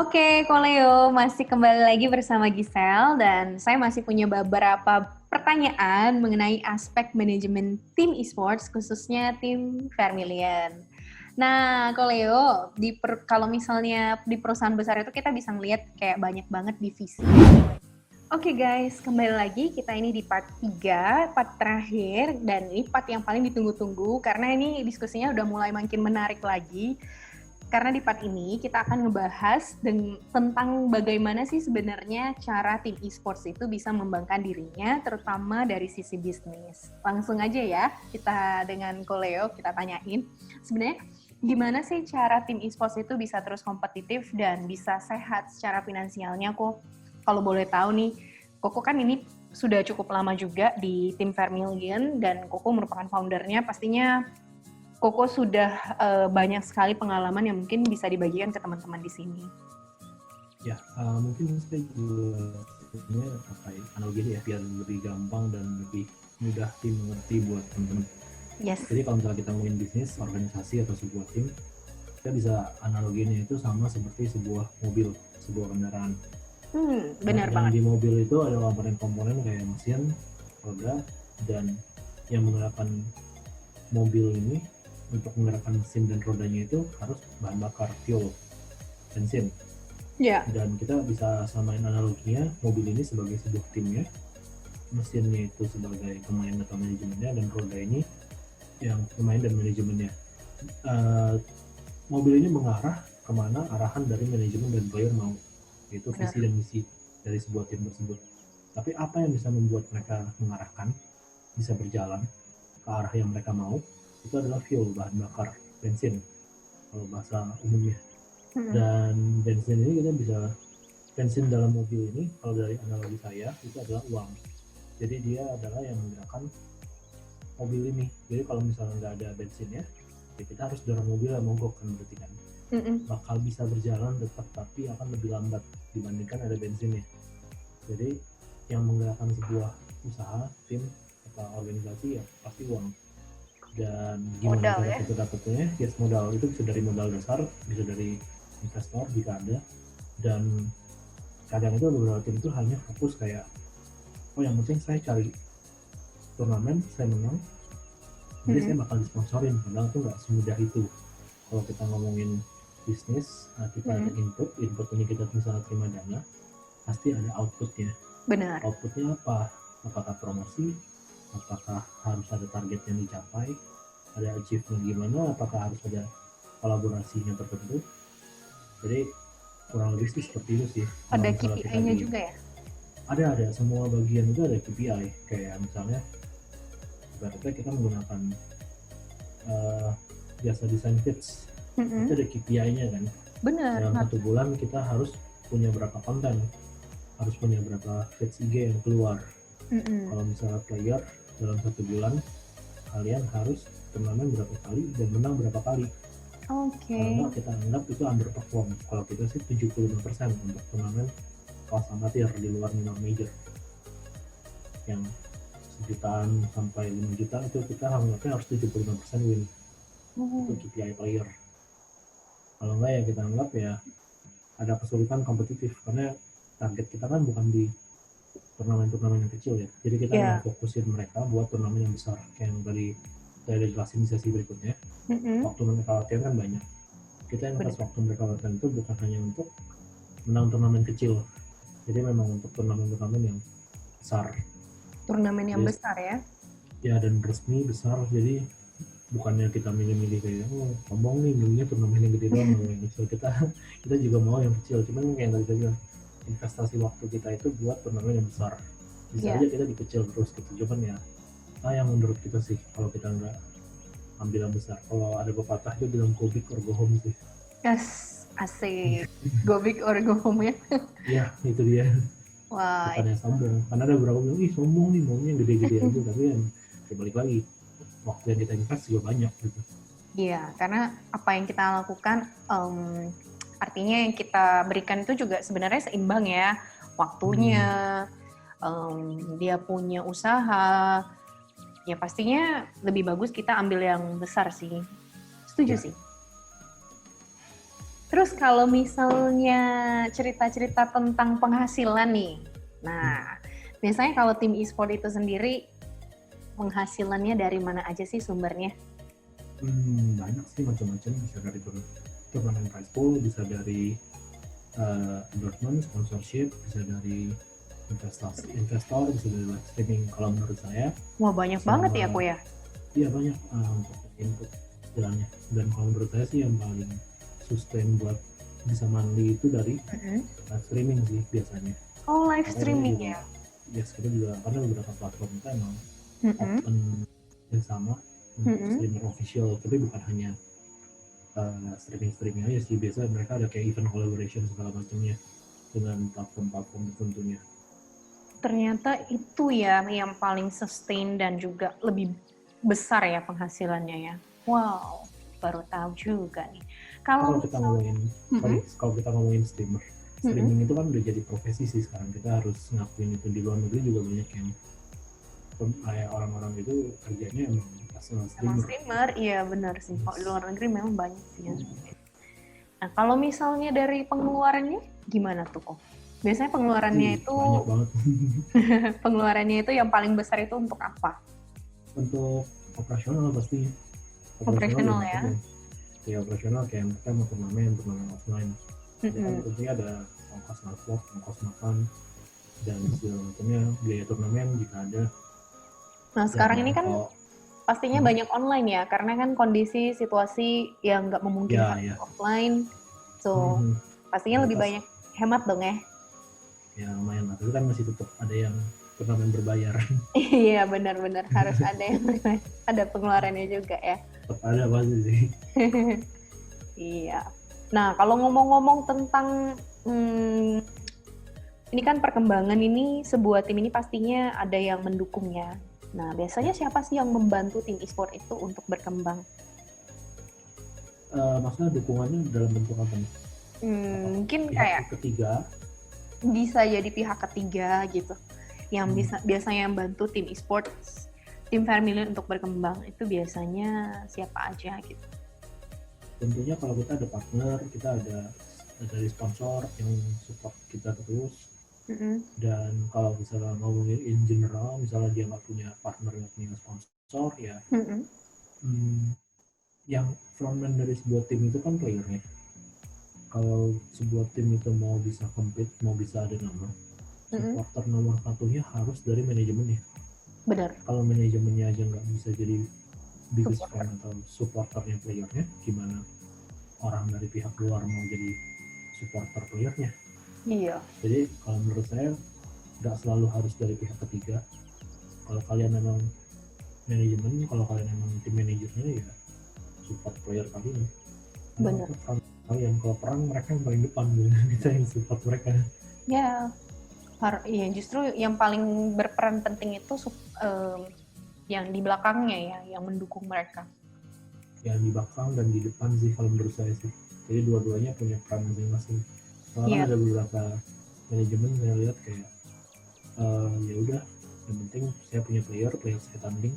Oke, Koleo masih kembali lagi bersama Giselle dan saya masih punya beberapa pertanyaan mengenai aspek manajemen tim esports khususnya tim Vermilion. Nah, Koleo, kalau misalnya di perusahaan besar itu kita bisa ngelihat kayak banyak banget divisi. Oke guys, kembali lagi kita ini di part 3, part terakhir, dan ini part yang paling ditunggu-tunggu karena ini diskusinya udah mulai makin menarik lagi. Karena di part ini kita akan ngebahas tentang bagaimana sih sebenarnya cara tim esports itu bisa mengembangkan dirinya, terutama dari sisi bisnis. Langsung aja ya, kita dengan Koleo kita tanyain, sebenarnya gimana sih cara tim esports itu bisa terus kompetitif dan bisa sehat secara finansialnya kok? Kalau boleh tahu nih, Koko kan ini sudah cukup lama juga di tim Vermilion dan Koko merupakan foundernya, pastinya Koko sudah banyak sekali pengalaman yang mungkin bisa dibagikan ke teman-teman di sini. Ya, mungkin saya juga sebenarnya pakai analogi ya biar lebih gampang dan lebih mudah dimengerti buat teman-teman. Yes. Jadi kalau misalnya kita ngomongin bisnis, organisasi atau sebuah tim, kita bisa analoginya itu sama seperti sebuah mobil, sebuah kendaraan. Benar yang banget. Di mobil itu ada komponen-komponen kayak mesin, roda, dan yang menggerakkan mobil ini untuk menggerakkan mesin dan rodanya itu harus bahan bakar fuel, bensin. Ya. Dan kita bisa samain analoginya mobil ini sebagai sebuah timnya, mesinnya itu sebagai pemain atau manajemennya, dan roda ini yang pemain dan manajemennya. Mobil ini mengarah kemana arahan dari manajemen dan player mau, yaitu visi dan misi dari sebuah tim tersebut. Tapi apa yang bisa membuat mereka mengarahkan, bisa berjalan ke arah yang mereka mau, itu adalah fuel, bahan bakar, bensin kalau bahasa umumnya. Dan bensin ini kita bisa, bensin dalam mobil ini kalau dari analogi saya itu adalah uang. Jadi dia adalah yang menggerakkan mobil ini. Jadi kalau misalnya nggak ada bensinnya, ya kita harus dorong mobil yang mogok kan berarti kan. Bakal bisa berjalan tetap, tapi akan lebih lambat dibandingkan ada bensinnya. Jadi yang menggerakkan sebuah usaha, tim, atau organisasi ya pasti uang. Dan gimana cara kita dapetnya? Yes, modal itu bisa dari modal dasar, bisa dari investor jika ada. Dan kadang itu beberapa tim itu hanya fokus kayak, oh yang penting saya cari turnamen, saya menang, jadi saya bakal disponsorin. Padahal itu nggak semudah itu. Kalau kita ngomongin bisnis, kita ada input ini kita misalnya terima dana, pasti ada outputnya. Benar. Outputnya apa? Apakah promosi? Apakah harus ada target yang dicapai? Ada achievement gimana? Apakah harus ada kolaborasinya tertentu? Jadi kurang lebih sih seperti itu sih. Ada KPI-nya juga ya? Ada. Semua bagian itu ada KPI. Kayak misalnya, berarti kita menggunakan jasa desain feeds. Itu ada KPI-nya kan? Benar. Dalam satu bulan kita harus punya berapa konten, harus punya berapa feeds IG yang keluar. Kalau misalnya player dalam satu bulan kalian harus turnamen berapa kali dan menang berapa kali. Kalau nggak kita anggap itu underperform. Kalau kita sih 75% untuk turnamen kelas amatir di luar minor major. Yang 1 jutaan sampai 5 juta itu kita anggapnya harus 75% win. Itu KPI player. Kalau nggak ya kita anggap ya ada kesulitan kompetitif karena target kita kan bukan di turnamen-turnamen yang kecil ya. Jadi kita fokusin mereka buat turnamen yang besar. Kayak yang tadi saya udah jelasin di sesi berikutnya. Waktu mereka latihan kan banyak. Kita yang pas waktu mereka latihan itu bukan hanya untuk menang turnamen kecil. Jadi memang untuk turnamen-turnamen yang besar. Turnamen yang besar ya? Ya, dan resmi besar. Jadi bukannya kita milih-milih kayak ngomong nih milihnya turnamen yang gede doang. So, kita juga mau yang kecil. Cuman kayak tadi saya bilang, investasi waktu kita itu buat turnamen yang besar. Bisa aja kita di kecil terus gitu. Cuman ya yang menurut kita sih kalau kita nggak ambil yang besar. Kalau ada pepatah itu bilang go big or go home sih. Yes, asik. Go big or go home ya? Iya, itu dia. Wah. Bukannya sombong. Karena ada beberapa bilang, ih sombong nih maunya gede-gede aja. Tapi yang balik lagi, waktu yang kita invest juga banyak gitu. Iya, karena apa yang kita lakukan, artinya yang kita berikan itu juga sebenarnya seimbang ya. Waktunya, dia punya usaha, ya pastinya lebih bagus kita ambil yang besar sih. Setuju sih. Terus kalau misalnya cerita-cerita tentang penghasilan nih, nah biasanya kalau tim e-sport itu sendiri penghasilannya dari mana aja sih sumbernya? Banyak sih macam-macam, bisa dari turnamen prize pool, bisa dari endorsement, sponsorship, bisa dari investor, bisa dari live streaming. Kalau menurut saya, Wah banyak banget ya kok ya? Iya banyak untuk input istilahnya. Dan kalau menurut saya sih yang paling sustain buat bisa mandi itu dari live streaming sih biasanya. Oh live Karena streaming juga, ya? yes, kita juga karena beberapa platform itu emang open yang sama untuk streamer official, tapi bukan hanya streaming aja sih. Biasanya mereka ada kayak event collaboration segala macamnya dengan platform-platform tentunya. Ternyata itu ya yang paling sustain dan juga lebih besar ya penghasilannya ya. Wow, baru tahu juga nih. Kalau kita ngomongin, kalau kita ngomongin streaming itu kan udah jadi profesi sih sekarang. Kita harus ngakuin itu. Di luar negeri juga banyak yang kayak orang-orang itu kerjanya emang personal streamer. Iya benar sih. Kalau di luar negeri memang banyak sih yang seperti itu. Nah kalau misalnya dari pengeluarannya gimana tuh kok? Biasanya pengeluarannya itu banyak banget. pengeluarannya itu yang paling besar itu untuk apa? Untuk operasional pasti. Operasional ya? Ya operasional kayak mereka mau turnamen offline. Jadi kan tentunya ada ongkos transport, ongkos makan, dan segala macamnya, biaya turnamen jika ada. Nah sekarang ini kan pastinya banyak online ya, karena kan kondisi situasi yang nggak memungkinkan offline, so pastinya lebih banyak hemat dong ya. Ya lumayan lah, tapi kan masih tetap ada yang turnamen berbayar. Iya benar-benar harus ada yang ada pengeluarannya juga ya. Tetap ada pasti sih. Iya. Nah kalau ngomong-ngomong tentang ini kan perkembangan ini sebuah tim ini pastinya ada yang mendukungnya. Nah biasanya siapa sih yang membantu tim e-sport itu untuk berkembang? Maksudnya dukungannya dalam bentuk apa nih? Mungkin pihak kayak ketiga. Bisa jadi pihak ketiga gitu, yang biasanya membantu tim e-sports, tim Vermilion untuk berkembang itu biasanya siapa aja gitu? Tentunya kalau kita ada partner, kita ada dari sponsor yang support kita terus. Dan kalau misalnya ngomongin in general, misalnya dia nggak punya partner, nggak punya sponsor, ya yang frontman dari sebuah tim itu kan playernya. Kalau sebuah tim itu mau bisa compete, mau bisa ada nama, supporter nomor satunya harus dari manajemennya. Benar. Kalau manajemennya aja nggak bisa jadi biggest fan atau supporternya playernya, gimana orang dari pihak luar mau jadi supporter playernya? Iya. Jadi kalau menurut saya nggak selalu harus dari pihak ketiga. Kalau kalian memang manajemen, kalau kalian memang tim manajernya ya support player kalian. Benar. Kalian kalau perang mereka yang paling depan gitu, kita yang support mereka. Ya, iya justru yang paling berperan penting itu yang di belakangnya ya, yang mendukung mereka. Yang di belakang dan di depan sih kalau menurut saya sih. Jadi dua-duanya punya peran masing-masing. Soalnya ada beberapa manajemen saya lihat kayak ya udah, yang penting saya punya player saya tanding,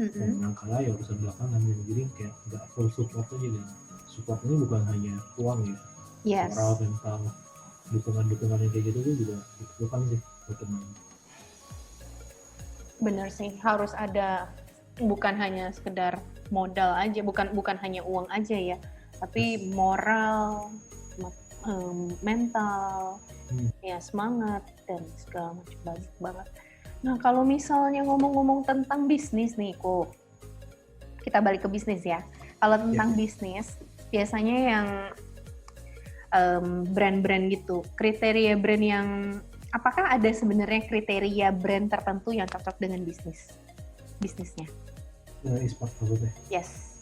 mau menang kalah ya urusan belakangan. Jadi kayak nggak full support aja gitu. Support ini bukan hanya uang ya, moral, mental, dukungan yang kayak gitu juga diperlukan sih untuk main. Bener sih, harus ada, bukan hanya sekedar modal aja, bukan hanya uang aja ya, tapi moral, mental, ya semangat dan segala macam, banyak banget. Nah kalau misalnya ngomong-ngomong tentang bisnis nih kok, kita balik ke bisnis ya. Kalau tentang bisnis, biasanya yang brand-brand gitu, kriteria brand yang, apakah ada sebenarnya kriteria brand tertentu yang cocok dengan bisnisnya? E-sport maksudnya? Yes.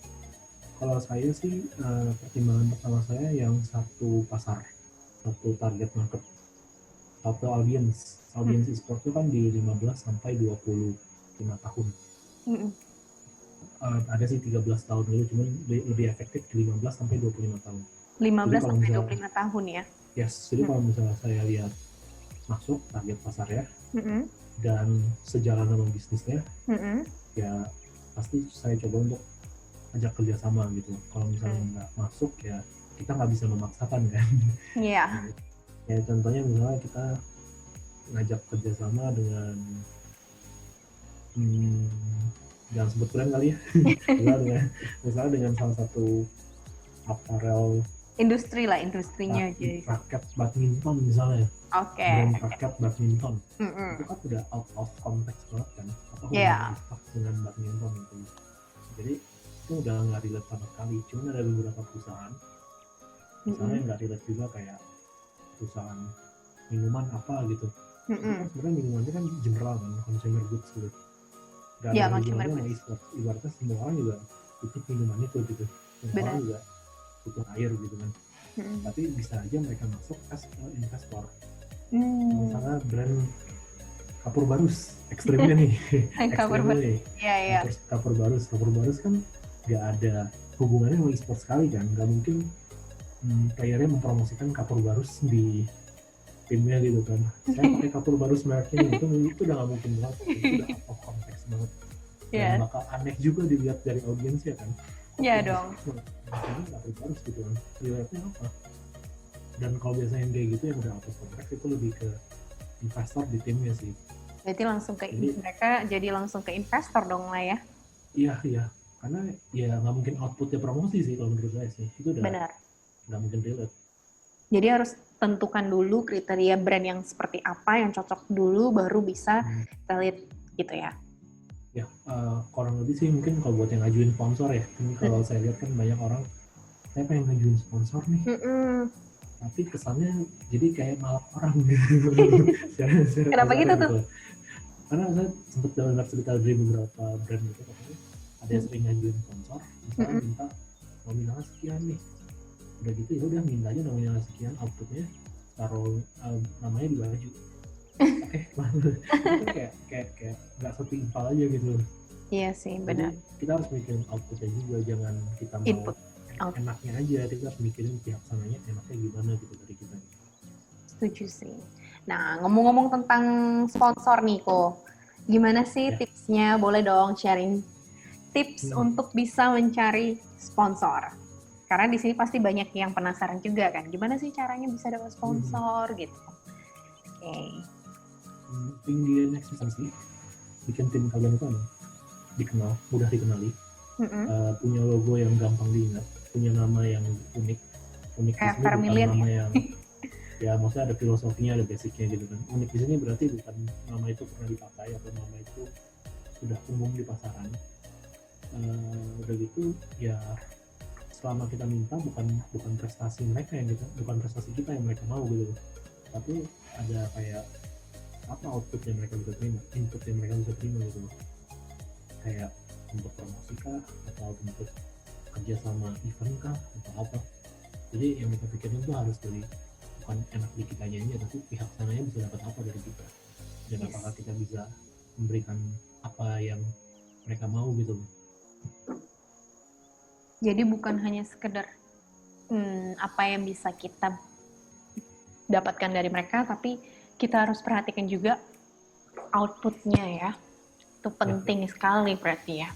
Kalau saya sih pertimbangan pertama saya yang satu pasar, satu target market, satu audience e-sport itu kan di 15 sampai 25 tahun. Ada sih 13 tahun dulu, cuman lebih efektif di 15 sampai 25 tahun. 15 sampai 25 tahun ya? Yes, jadi kalau misalnya saya lihat masuk target pasar ya, dan sejalan sama bisnisnya, ya pasti saya coba untuk ajak kerjasama gitu. Kalau misalnya nggak masuk ya kita nggak bisa memaksakan kan. Iya. Ya contohnya misalnya kita ngajak kerjasama dengan jangan sebut brand kali ya. misalnya dengan salah satu apparel Industrinya aja. raket badminton misalnya. Oke. Brand raket badminton. Mm-mm. Itu kan udah out of context banget kan. Apa Iya. dengan badminton gitu. Jadi itu udah nggak relate sama sekali. Cuma ada beberapa perusahaan misalnya nggak relate juga, kayak perusahaan minuman apa gitu. Itu kan sebenarnya minumannya kan general kan, consumer goods gitu. Gak ada hubungannya sama e-sports. Ibaratnya semua orang juga butuh minuman itu gitu. Semua orang juga butuh air gitu kan. Tapi bisa aja mereka masuk as investor. Misalnya brand Kapur Barus, ekstrimnya nih. Ekstrimnya nih. Iya. Kapur Barus kan nggak ada hubungannya sama e-sports sekali kan. Nggak mungkin playernya mempromosikan Kapur Barus di timnya gitu kan. Saya pakai Kapur Barus mereknya itu udah nggak mungkin banget. Itu udah out of context banget. Dan bakal aneh juga dilihat dari audiensnya kan. Iya dong. Ini Kapur Barus gitu kan. Dilihatnya apa? Dan kalau biasanya kayak gitu yang udah out of context itu lebih ke investor di timnya sih. Berarti langsung mereka jadi langsung ke investor dong lah ya? Iya. Karena ya nggak mungkin outputnya promosi sih kalau menurut saya sih. Itu udah nggak mungkin relate. Jadi harus tentukan dulu kriteria brand yang seperti apa yang cocok dulu, baru bisa kita lihat gitu ya? Ya, kurang lebih sih mungkin kalau buat yang ngajuin sponsor ya. Kalau saya lihat kan banyak orang, saya pengen ngajuin sponsor nih. Tapi kesannya jadi kayak malak orang gitu. Kenapa gitu tuh? Karena saya sempat dengar cerita dari beberapa brand gitu, katanya ada yang sering ngajuin sponsor, misalnya minta nominal sekian nih, udah gitu ya udah minta aja nominal sekian, outputnya taruh namanya di baju. Itu kayak nggak setimpal aja gitu. Iya sih, benar. Kita harus mikirin outputnya juga, jangan kita mau enaknya aja, kita harus mikirin pihak sananya enaknya gimana gitu dari kita. Setuju sih. Nah, ngomong-ngomong tentang sponsor nih, Ko, gimana sih tipsnya? Boleh dong sharing tips untuk bisa mencari sponsor. Karena di sini pasti banyak yang penasaran juga kan, gimana sih caranya bisa dapat sponsor gitu. Oke. Tinggiin eksistensi, bikin tim kalian itu dikenal, mudah dikenali, punya logo yang gampang diingat, punya nama yang unik kayak Vermilion nama yang ya maksudnya ada filosofinya, ada basicnya gitu kan. Unik di sini berarti bukan nama itu pernah dipakai atau nama itu sudah umum di pasaran. Udah gitu ya, selama kita minta bukan prestasi mereka yang kita, bukan prestasi kita yang mereka mau gitu, tapi ada kayak apa output yang mereka bisa terima, input yang mereka bisa terima gitu, kayak untuk promosi kah atau untuk kerja sama event kah atau apa. Jadi yang kita pikirin tuh harus dari bukan enak di kitanya aja, tapi pihak sananya bisa dapat apa dari kita, dan apakah kita bisa memberikan apa yang mereka mau gitu. Jadi bukan hanya sekedar apa yang bisa kita dapatkan dari mereka, tapi kita harus perhatikan juga outputnya ya. Itu penting sekali berarti ya.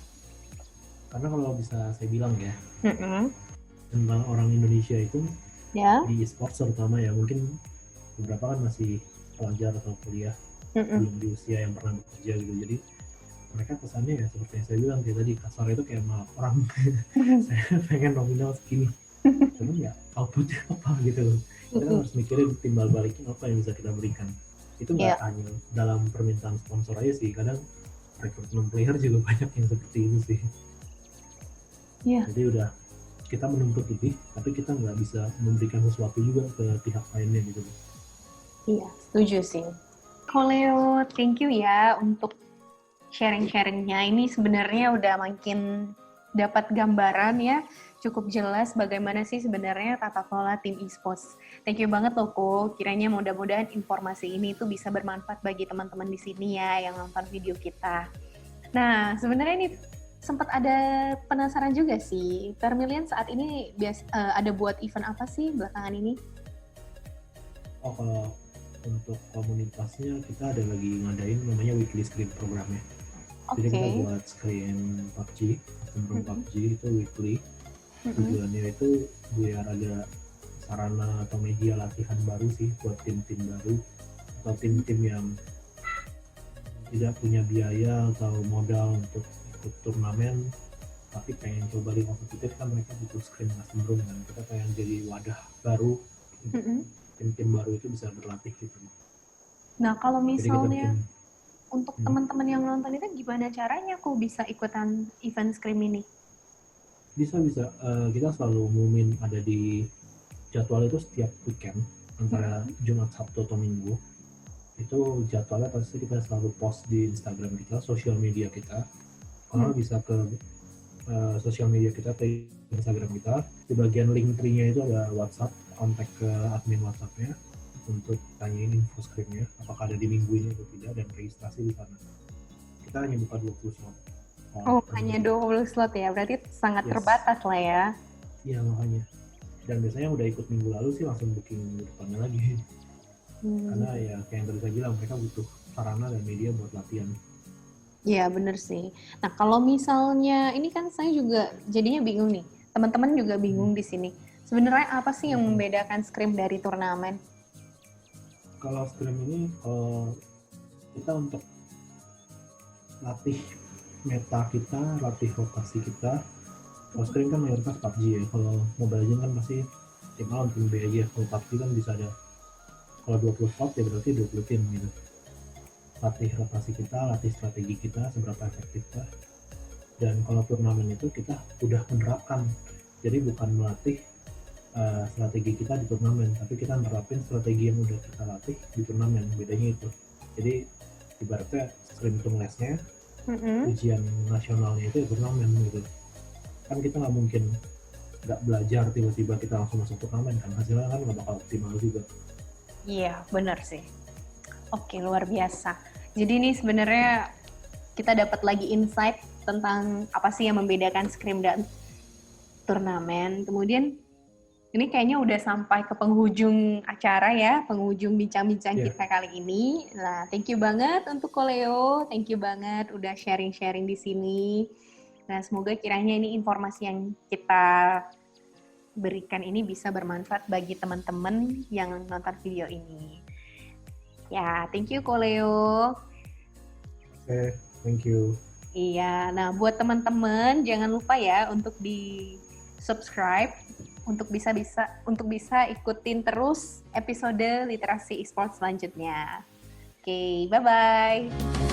Karena kalau bisa saya bilang ya, tentang orang Indonesia itu di e-sports terutama ya, mungkin beberapa kan masih pelajar atau kuliah, belum di usia yang pernah bekerja gitu. Jadi mereka kesannya ya seperti yang saya bilang kayak tadi, kasar itu kayak malak orang. Saya pengen nominal segini, cuman ya outputnya apa gitu. Kita harus mikirin timbal baliknya apa yang bisa kita berikan. Itu nggak hanya dalam permintaan sponsor aja sih, kadang rekrutmen player juga banyak yang seperti itu sih. Jadi udah kita menuntut lebih, tapi kita nggak bisa memberikan sesuatu juga ke pihak lainnya gitu. Iya, setuju sih. Koleo, thank you ya untuk sharing-sharingnya. Ini sebenarnya udah makin dapat gambaran ya, cukup jelas bagaimana sih sebenarnya tata kelola tim e-sports. Thank you banget loh, Ko. Kiranya mudah-mudahan informasi ini tuh bisa bermanfaat bagi teman-teman di sini ya yang nonton video kita. Nah, sebenarnya ini sempat ada penasaran juga sih, Vermilion saat ini ada buat event apa sih belakangan ini? Oh, kalau untuk komunitasnya kita ada lagi ngadain namanya weekly scrim programnya. Jadi kita buat scrim PUBG, PUBG itu weekly. Tujuannya itu biar ada sarana atau media latihan baru sih buat tim-tim baru atau tim-tim yang tidak punya biaya atau modal untuk ikut turnamen tapi pengen coba liga kompetitif kan mereka butuh screen custom room kan, kita pengen jadi wadah baru tim-tim baru itu bisa berlatih gitu. Nah kalau Jadi kita misalnya bikin untuk teman-teman yang nonton itu gimana caranya aku bisa ikutan event scrim ini? bisa kita selalu umumin ada di jadwal itu setiap weekend antara Jumat, Sabtu atau Minggu. Itu jadwalnya pasti kita selalu post di Instagram kita, sosial media kita. Kalau bisa ke sosial media kita, ke Instagram kita, di bagian link tree-nya itu ada WhatsApp, kontak ke admin WhatsApp-nya untuk tanyain info scrimnya, apakah ada di minggu ini atau tidak, dan registrasi di sana. Kita hanya buka 20 slot. Hanya 20 slot ya, berarti sangat terbatas lah ya. Iya makanya. Dan biasanya udah ikut minggu lalu sih langsung booking minggu depannya lagi. Karena ya kayak yang tadi saya bilang, mereka butuh sarana dan media buat latihan. Iya bener sih. Nah kalau misalnya, ini kan saya juga jadinya bingung nih, teman-teman juga bingung di sini. Sebenarnya apa sih yang membedakan scrim dari turnamen? Kalau scrim ini, kita untuk latih meta kita, latih rotasi kita. Kalau scrim kan mayoritas PUBG ya, kalau Mobile Legends kan pasti tim A tim B aja. Kalau PUBG kan bisa ada, kalau 20 slot ya berarti 20 tim gitu. Latih rotasi kita, latih strategi kita, seberapa efektif kita. Dan kalau turnamen itu kita udah menerapkan, jadi bukan melatih strategi kita di turnamen, tapi kita nerapin strategi yang udah kita latih di turnamen. Bedanya itu. Jadi ibaratnya scrim itu lesnya, ujian nasionalnya itu ya turnamen gitu. Kan kita nggak mungkin nggak belajar tiba-tiba kita langsung masuk turnamen kan, hasilnya kan nggak bakal optimal juga. Iya benar sih. Oke, luar biasa. Jadi ini sebenarnya kita dapat lagi insight tentang apa sih yang membedakan scrim dan turnamen. Kemudian ini kayaknya udah sampai ke penghujung acara ya, penghujung bincang-bincang kita kali ini. Nah, thank you banget untuk Koleo, thank you banget udah sharing-sharing di sini. Nah, semoga kiranya ini informasi yang kita berikan ini bisa bermanfaat bagi teman-teman yang nonton video ini. Ya, thank you Koleo. Oke, thank you. Iya, nah buat teman-teman jangan lupa ya untuk di subscribe untuk bisa ikutin terus episode literasi e-sport selanjutnya. Oke, bye-bye.